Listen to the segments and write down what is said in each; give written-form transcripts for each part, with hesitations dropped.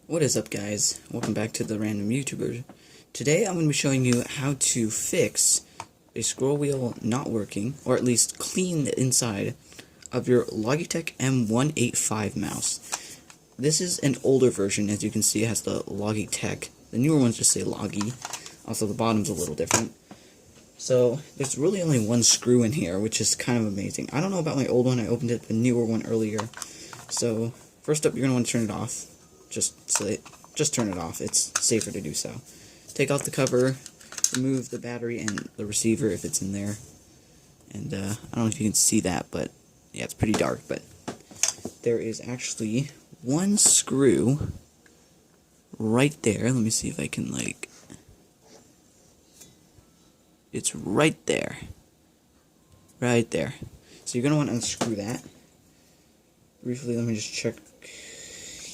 What is up, guys? Welcome back to the Random YouTuber. Today I'm going to be showing you how to fix a scroll wheel not working, or at least clean the inside of your Logitech M185 mouse. This is an older version. As you can see, it has the Logitech. The newer ones just say Logi. Also, the bottom's a little different. So there's really only one screw in here, which is kind of amazing. I don't know about my old one. I opened the newer one earlier. So first up, you're going to want to turn it off. Just turn it off. It's safer to do so. Take off the cover, remove the battery and the receiver if it's in there. And I don't know if you can see that, but yeah, it's pretty dark. But there is actually one screw right there. Let me see if I can, like, it's right there. Right there. So you're going to want to unscrew that. Briefly, let me just check.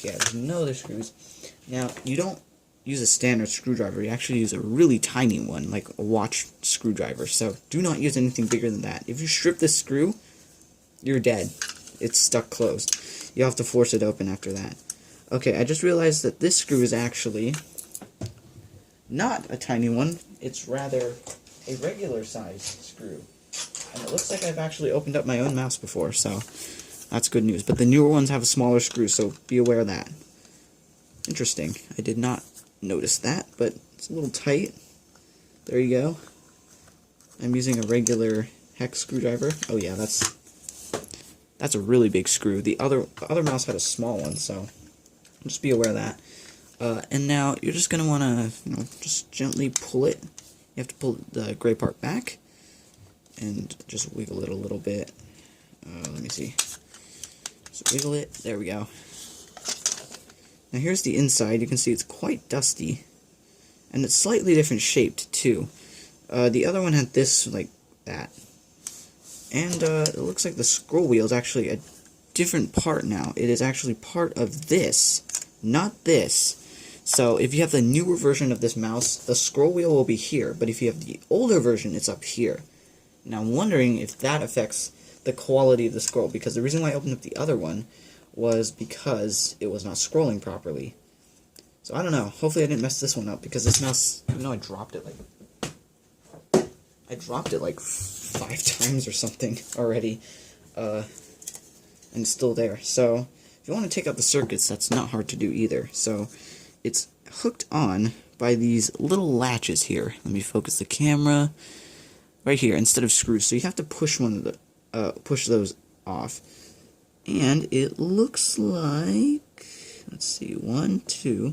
Yeah, there's no other screws. Now, you don't use a standard screwdriver. You actually use a really tiny one, like a watch screwdriver. So, do not use anything bigger than that. If you strip this screw, you're dead. It's stuck closed. You have to force it open after that. Okay, I just realized that this screw is actually not a tiny one. It's rather a regular size screw. And it looks like I've actually opened up my own mouse before, so that's good news. But the newer ones have a smaller screw, so be aware of that. Interesting. I did not notice that, but it's a little tight. There you go. I'm using a regular hex screwdriver. Oh yeah, that's a really big screw. The other mouse had a small one, so just be aware of that. And now you're just gonna want to, just gently pull it. You have to pull the gray part back and just wiggle it a little bit. Let me see. Just wiggle it. There we go. Now here's the inside. You can see it's quite dusty. And it's slightly different shaped, too. The other one had this, like that. And it looks like the scroll wheel is actually a different part now. It is actually part of this, not this. So if you have the newer version of this mouse, the scroll wheel will be here. But if you have the older version, it's up here. Now I'm wondering if that affects the quality of the scroll, because the reason why I opened up the other one was because it was not scrolling properly. So I don't know. Hopefully I didn't mess this one up, because this mouse, even though I dropped it like 5 times or something already, and it's still there. So if you want to take out the circuits, that's not hard to do either. So it's hooked on by these little latches here. Let me focus the camera right here instead of screws. So you have to push push those off. And it looks like, let's see, 1, 2.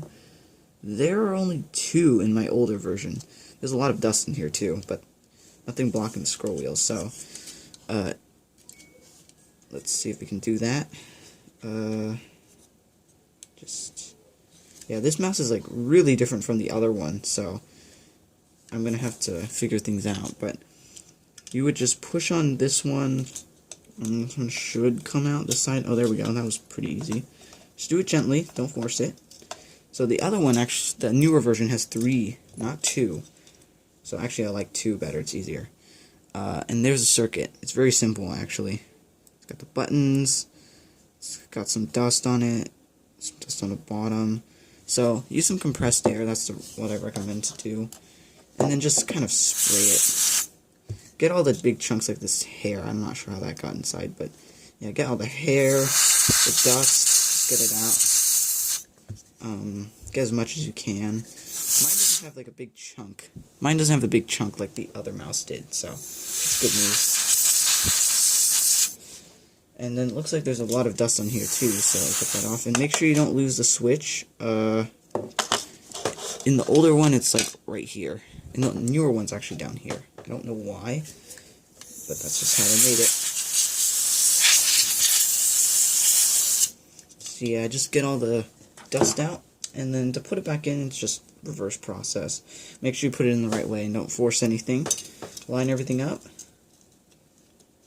There are only 2 in my older version. There's a lot of dust in here too, but nothing blocking the scroll wheel. So, let's see if we can do that. Yeah, this mouse is like really different from the other one, so I'm gonna have to figure things out. But you would just push on this one. And this one should come out this side. Oh, there we go. That was pretty easy. Just do it gently. Don't force it. So the other one, actually, the newer version has 3, not 2. So actually, I like 2 better. It's easier. And there's a circuit. It's very simple, actually. It's got the buttons. It's got some dust on it. Some dust on the bottom. So use some compressed air. That's what I recommend to do. And then just kind of spray it. Get all the big chunks like this hair. I'm not sure how that got inside, but yeah, get all the hair, the dust, get it out. Get as much as you can. Mine doesn't have like a big chunk. Mine doesn't have the big chunk like the other mouse did, so it's good news. And then it looks like there's a lot of dust on here too, so I'll put that off. And make sure you don't lose the switch. In the older one, it's like right here. And the newer one's actually down here. I don't know why, but that's just how I made it. So yeah, just get all the dust out, and then to put it back in, it's just reverse process. Make sure you put it in the right way and don't force anything. Line everything up,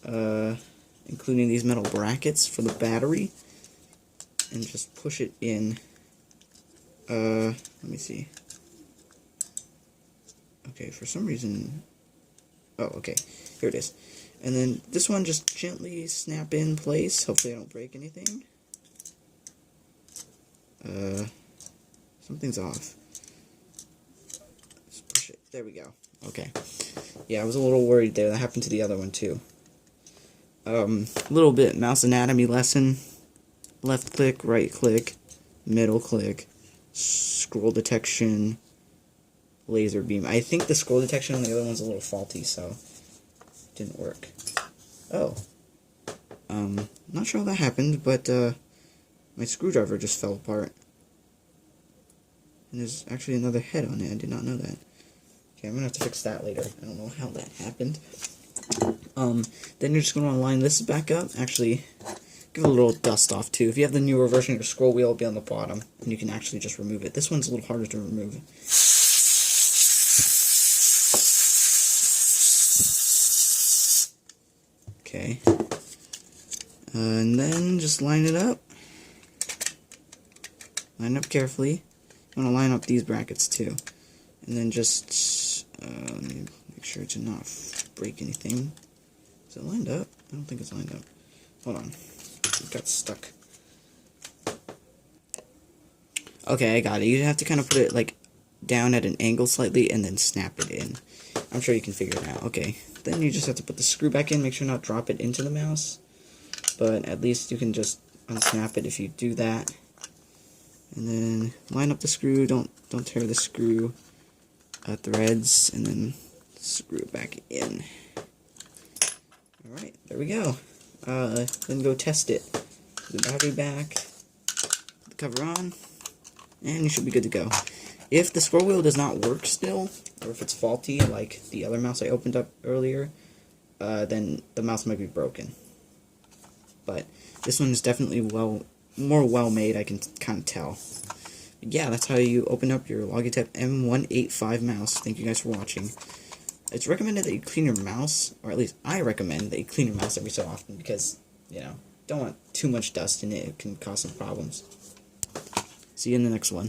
including these metal brackets for the battery, and just push it in. Let me see. Okay, for some reason... Oh, okay. Here it is. And then this one just gently snap in place. Hopefully I don't break anything. Something's off. Let's push it. There we go. Okay. Yeah, I was a little worried there. That happened to the other one too. Little bit mouse anatomy lesson. Left click, right click, middle click, scroll detection, laser beam. I think the scroll detection on the other one's a little faulty, so it didn't work. Oh. Not sure how that happened, but my screwdriver just fell apart. And there's actually another head on it. I did not know that. Okay, I'm gonna have to fix that later. I don't know how that happened. Then you're just gonna want to line this back up. Actually, give it a little dust off too. If you have the newer version, your scroll wheel will be on the bottom, and you can actually just remove it. This one's a little harder to remove. Okay. And then just line it up. Line up carefully. You want to line up these brackets too. And then just let me make sure to not break anything. Is it lined up? I don't think it's lined up. Hold on. It got stuck. Okay, I got it. You have to kind of put it like down at an angle slightly and then snap it in. I'm sure you can figure it out. Okay. Then you just have to put the screw back in. Make sure not drop it into the mouse. But at least you can just unsnap it if you do that. And then line up the screw. Don't tear the screw threads, and then screw it back in. Alright, there we go. Then go test it. Put the battery back, put the cover on, and you should be good to go. If the scroll wheel does not work still, or if it's faulty like the other mouse I opened up earlier, then the mouse might be broken. But this one is definitely more well made, I can kind of tell. But yeah, that's how you open up your Logitech M185 mouse. Thank you guys for watching. It's recommended that you clean your mouse, or at least I recommend that you clean your mouse every so often, because, you know, don't want too much dust in it. It can cause some problems. See you in the next one.